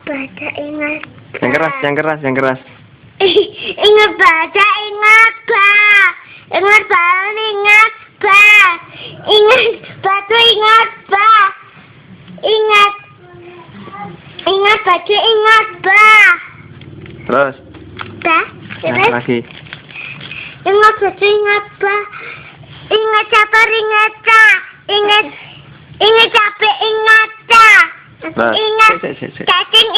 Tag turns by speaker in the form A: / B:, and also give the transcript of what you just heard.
A: baca ingat.
B: Yang keras.
A: Ingat baca ingat ba. Ingat balon ingat ba. Ingat batu ingat ba. Ingat baju ingat ba.
B: Terus.
A: Ba. Terus.
B: Lagi.
A: Ingat baju ingat ba. Ingat caper ingat ta. Ingat capek ingat ta.
B: Nah,
A: Ingat
B: sik.
A: cacing